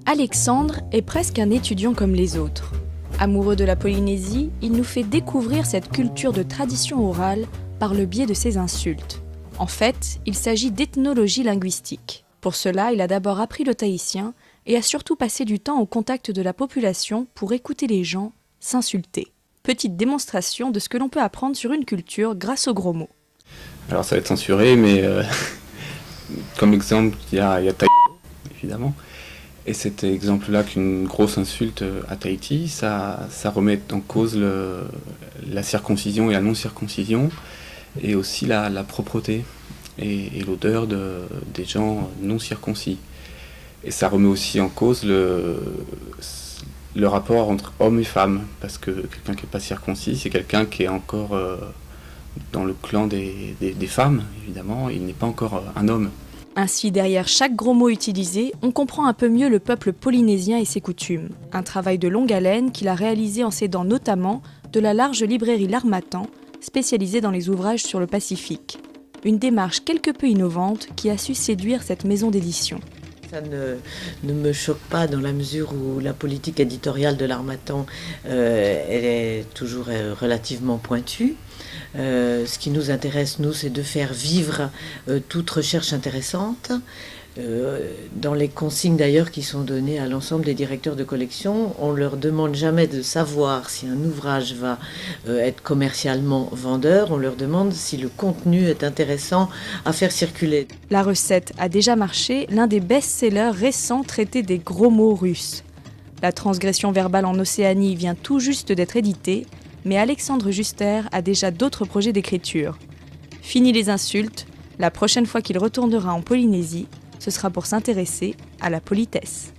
Alexandre est presque un étudiant comme les autres. Amoureux de la Polynésie, il nous fait découvrir cette culture de tradition orale par le biais de ses insultes. En fait, il s'agit d'ethnologie linguistique. Pour cela, il a d'abord appris le tahitien et a surtout passé du temps au contact de la population pour écouter les gens s'insulter. Petite démonstration de ce que l'on peut apprendre sur une culture grâce aux gros mots. Alors ça va être censuré, mais comme exemple, il y a Tahiti, évidemment. Et cet exemple-là, qu'une grosse insulte à Tahiti, ça remet en cause la circoncision et la non-circoncision, et aussi la propreté et l'odeur des gens non circoncis. Et ça remet aussi en cause le rapport entre hommes et femmes, parce que quelqu'un qui n'est pas circoncis, c'est quelqu'un qui est encore dans le clan des femmes, évidemment, il n'est pas encore un homme. Ainsi, derrière chaque gros mot utilisé, on comprend un peu mieux le peuple polynésien et ses coutumes. Un travail de longue haleine qu'il a réalisé en s'aidant notamment de la large librairie L'Harmattan, spécialisée dans les ouvrages sur le Pacifique. Une démarche quelque peu innovante qui a su séduire cette maison d'édition. Ça ne me choque pas dans la mesure où la politique éditoriale de l'Harmattan elle est toujours relativement pointue. Ce qui nous intéresse, nous, c'est de faire vivre toute recherche intéressante. Dans les consignes d'ailleurs qui sont données à l'ensemble des directeurs de collection, on ne leur demande jamais de savoir si un ouvrage va être commercialement vendeur, on leur demande si le contenu est intéressant à faire circuler. La recette a déjà marché, l'un des best-sellers récents traitait des gros mots russes. La transgression verbale en Océanie vient tout juste d'être éditée, mais Alexandre Juster a déjà d'autres projets d'écriture. Fini les insultes, la prochaine fois qu'il retournera en Polynésie, ce sera pour s'intéresser à la politesse.